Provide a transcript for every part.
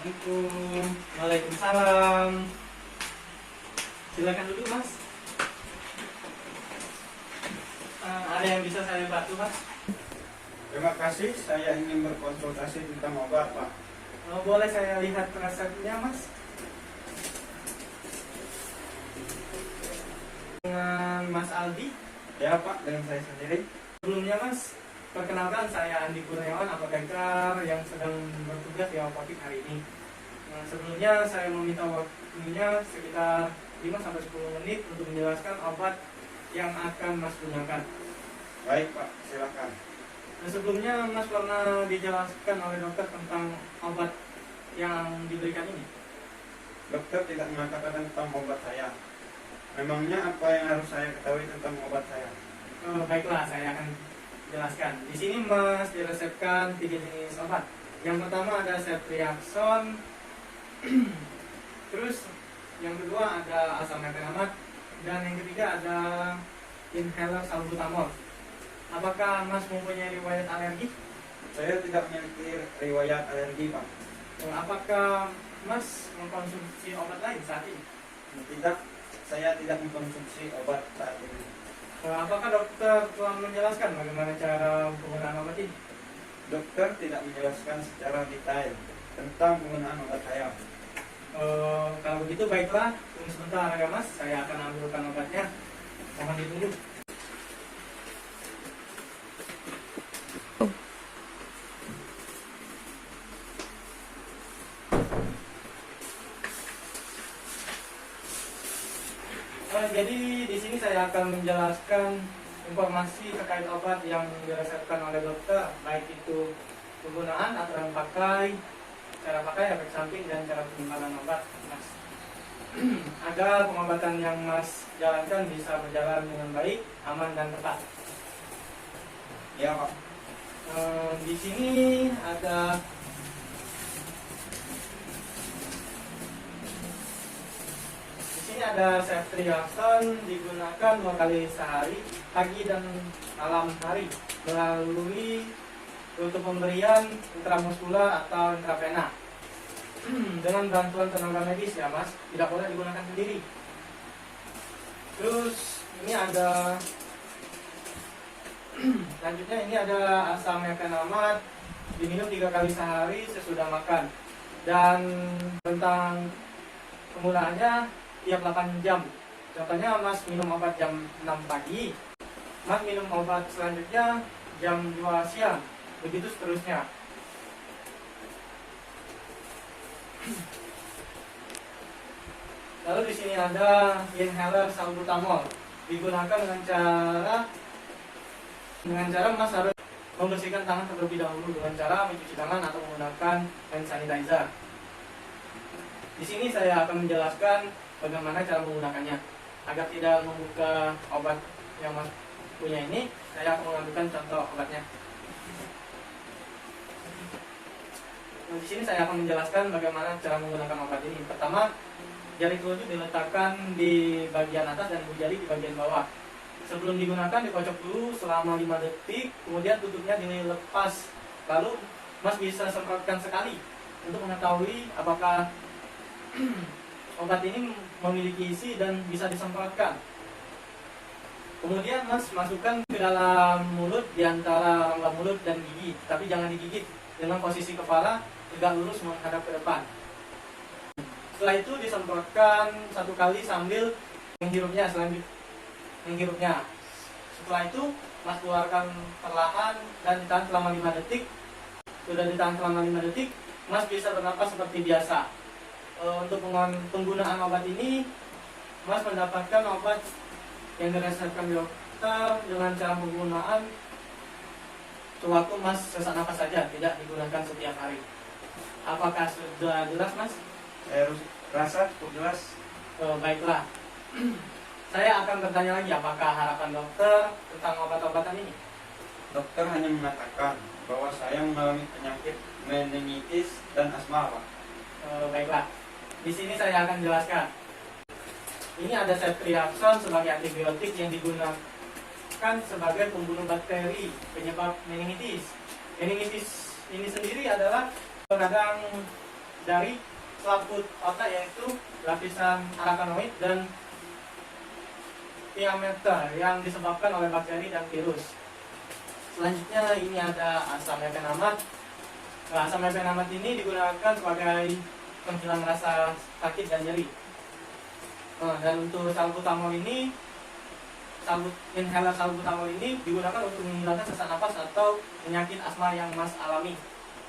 Assalamualaikum. Waalaikumsalam. Silakan duduk, Mas. Ada yang bisa saya bantu, Mas? Terima kasih, saya ingin berkonsultasi tentang obat, Pak. Boleh saya lihat resepnya, Mas? Dengan Mas Aldi. Ya, Pak, dengan saya sendiri. Sebelumnya, Mas, perkenalkan saya Andi Kurniawan, apoteker yang sedang bertugas di apotek hari ini. Sebelumnya saya meminta waktunya sekitar 5-10 menit untuk menjelaskan obat yang akan Mas gunakan. Baik, Pak, silakan. Sebelumnya Mas pernah dijelaskan oleh dokter tentang obat yang diberikan ini? Dokter tidak mengatakan tentang obat saya. Memangnya apa yang harus saya ketahui tentang obat saya? Baiklah, saya akan jelaskan. Di sini Mas diresepkan 3 jenis obat. Yang pertama ada ceftriaxone, terus yang kedua ada asam methenamate, dan yang ketiga ada inhaler salbutamol. Apakah Mas mempunyai riwayat alergi? Saya tidak memiliki riwayat alergi, Pak. Apakah Mas mengkonsumsi obat lain saat ini? Tidak, saya tidak mengkonsumsi obat saat ini. Apakah dokter telah menjelaskan bagaimana cara penggunaan obat ini? Dokter tidak menjelaskan secara detail tentang penggunaan obat saya. Kalau begitu baiklah, tunggu sebentar ya Mas, saya akan ambilkan obatnya. Mohon ditunggu. Jadi di sini saya akan menjelaskan informasi terkait obat yang diresepkan oleh dokter, baik itu penggunaan, aturan pakai, cara pakai, efek samping, dan cara penyimpanan obat, Mas. Agar pengobatan yang Mas jalankan bisa berjalan dengan baik, aman, dan tepat. Ya, Pak. Di sini ada ceftriaxone digunakan 2 kali sehari, pagi dan malam hari, melalui rute pemberian intramuskular atau intravena dengan bantuan tenaga medis ya Mas, tidak boleh digunakan sendiri. Terus ini ada selanjutnya ini ada asam methenamate, diminum 3 kali sehari sesudah makan, dan tentang penggunaannya tiap 8 jam. Contohnya Mas minum obat jam 6 pagi, Mas minum obat selanjutnya jam 2 siang, begitu seterusnya. Lalu di sini ada inhaler salbutamol, digunakan dengan cara Mas harus membersihkan tangan terlebih dahulu dengan cara mencuci tangan atau menggunakan hand sanitizer. Di sini saya akan menjelaskan bagaimana cara menggunakannya. Agar tidak membuka obat yang Mas punya ini, saya akan mengambilkan contoh obatnya. Di sini saya akan menjelaskan bagaimana cara menggunakan obat ini. Pertama, jari telunjuk diletakkan di bagian atas dan ibu jari di bagian bawah. Sebelum digunakan dikocok dulu selama 5 detik, kemudian tutupnya dilepas. Lalu Mas bisa semprotkan sekali untuk mengetahui apakah obat ini memiliki isi dan bisa disemprotkan. Kemudian Mas masukkan ke dalam mulut, di antara rongga mulut dan gigi, tapi jangan digigit, dengan posisi kepala tegak lurus menghadap ke depan. Setelah itu disemprotkan 1 kali sambil menghirupnya. Setelah itu Mas keluarkan perlahan dan ditahan selama 5 detik. Sudah ditahan selama 5 detik, Mas bisa bernapas seperti biasa. Untuk penggunaan obat ini, Mas mendapatkan obat yang diresepkan dokter dengan cara penggunaan sewaktu Mas sesak napas saja, tidak digunakan setiap hari. Apakah sudah jelas, Mas? Saya rasa cukup jelas. Baiklah. Saya akan bertanya lagi, apakah harapan dokter tentang obat-obatan ini? Dokter hanya mengatakan bahwa saya mengalami penyakit meningitis dan asma, Pak. Baiklah. Di sini saya akan jelaskan. Ini ada ceftriaxone sebagai antibiotik yang digunakan sebagai pembunuh bakteri penyebab meningitis. Meningitis ini sendiri adalah radang dari selaput otak, yaitu lapisan arakanoid dan diameter yang disebabkan oleh bakteri dan virus. Selanjutnya ini ada asam mefenamat. Nah, asam mefenamat ini digunakan sebagai penghilang rasa sakit dan nyeri. Dan untuk inhaler salbutamol ini digunakan untuk menghilangkan sesak napas atau penyakit asma yang Mas alami.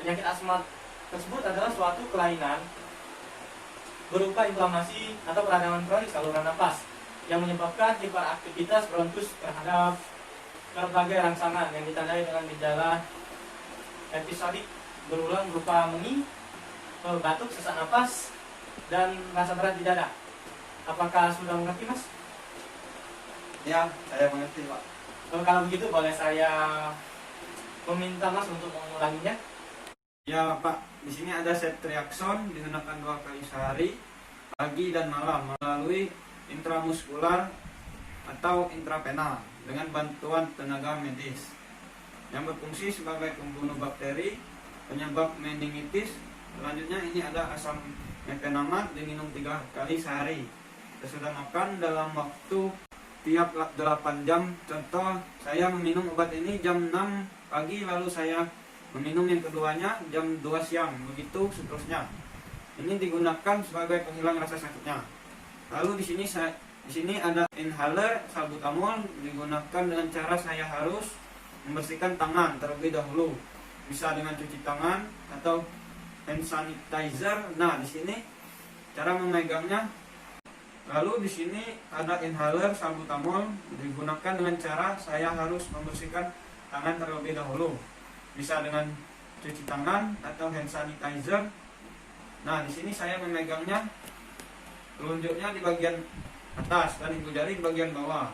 Penyakit asma tersebut adalah suatu kelainan berupa inflamasi atau peradangan kronis saluran napas yang menyebabkan hiperaktivitas bronkus terhadap berbagai rangsangan yang ditandai dengan gejala episodik berulang berupa meni, batuk, sesak napas, dan rasa berat di dada. Apakah sudah mengerti, Mas? Ya, saya mengerti, Pak. Kalau begitu boleh saya meminta Mas untuk mengulanginya? Ya, Pak. Di sini ada ceftriaxone digunakan 2 kali sehari, pagi dan malam melalui intramuskular atau intravenal dengan bantuan tenaga medis yang berfungsi sebagai pembunuh bakteri, penyebab meningitis. Selanjutnya ini ada asam mefenamat diminum 3 kali sehari sesudah makan dalam waktu tiap 8 jam. Contoh, saya meminum obat ini jam 6 pagi, lalu saya meminum yang keduanya jam 2 siang, begitu seterusnya. Ini digunakan sebagai penghilang rasa sakitnya. Lalu di sini ada inhaler salbutamol, digunakan dengan cara saya harus membersihkan tangan terlebih dahulu, bisa dengan cuci tangan atau hand sanitizer. Nah, di sini cara memegangnya. Lalu di sini ada inhaler salbutamol, digunakan dengan cara saya harus membersihkan tangan terlebih dahulu, bisa dengan cuci tangan atau hand sanitizer. Nah, di sini saya memegangnya, telunjuknya di bagian atas dan ibu jari di bagian bawah.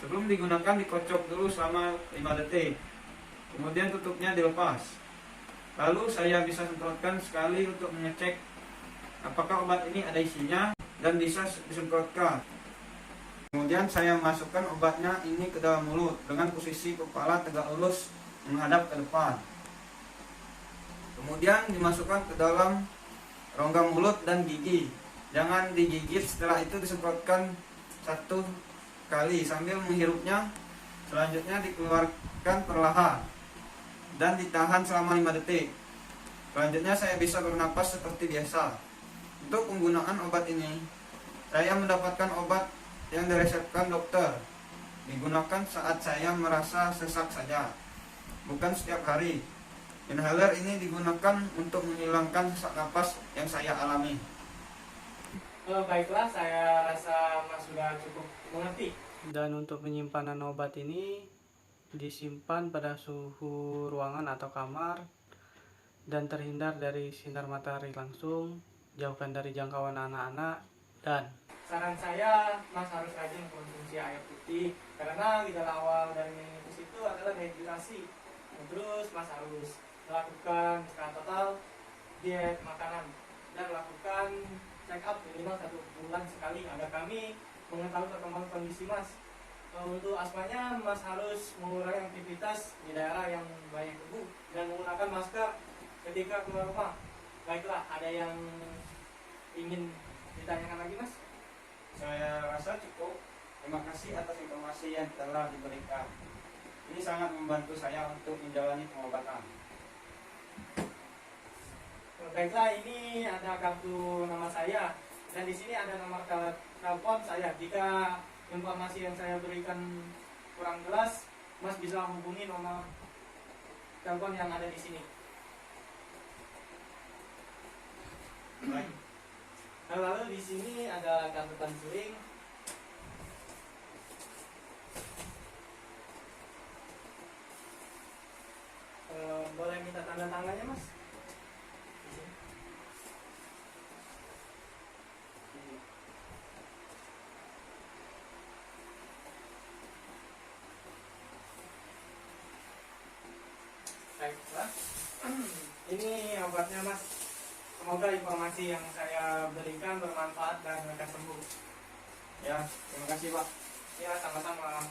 Sebelum digunakan dikocok dulu selama 5 detik. Kemudian tutupnya dilepas. Lalu saya bisa semprotkan sekali untuk mengecek apakah obat ini ada isinya dan bisa disemprotkan. Kemudian saya masukkan obatnya ini ke dalam mulut dengan posisi kepala tegak lurus menghadap ke depan. Kemudian dimasukkan ke dalam rongga mulut dan gigi. Jangan digigit, setelah itu disemprotkan 1 kali sambil menghirupnya. Selanjutnya dikeluarkan perlahan dan ditahan selama 5 detik. Selanjutnya saya bisa bernapas seperti biasa. Untuk penggunaan obat ini, saya mendapatkan obat yang diresepkan dokter. Digunakan saat saya merasa sesak saja, bukan setiap hari. Inhaler ini digunakan untuk menghilangkan sesak napas yang saya alami. Baiklah, saya rasa Mas sudah cukup mengerti. Dan untuk penyimpanan obat ini disimpan pada suhu ruangan atau kamar dan terhindar dari sinar matahari langsung, jauhkan dari jangkauan anak-anak, dan saran saya Mas harus rajin konsumsi air putih karena gejala awal dari meningitis itu adalah dehidrasi. Terus Mas harus melakukan secara total diet makanan dan lakukan check up minimal 1 bulan sekali agar kami mengetahui perkembangan kondisi Mas. Untuk asmanya, Mas harus mengurangi aktivitas di daerah yang banyak debu dan menggunakan masker ketika keluar rumah. Baiklah, ada yang ingin ditanyakan lagi, Mas? Saya rasa cukup. Terima kasih atas informasi yang telah diberikan. Ini sangat membantu saya untuk menjalani pengobatan. Baiklah, ini ada kartu nama saya dan di sini ada nomor telepon saya. Jika informasi yang saya berikan kurang jelas, Mas bisa hubungi nomor telepon yang ada di sini. Baik. Lalu di sini ada kartu konseling. Boleh minta tanda tangannya, Mas? Di sini. Baiklah. Ini obatnya, Mas. Semoga informasi yang saya berikan bermanfaat dan lekas sembuh. Ya, terima kasih, Pak. Ya, sama-sama.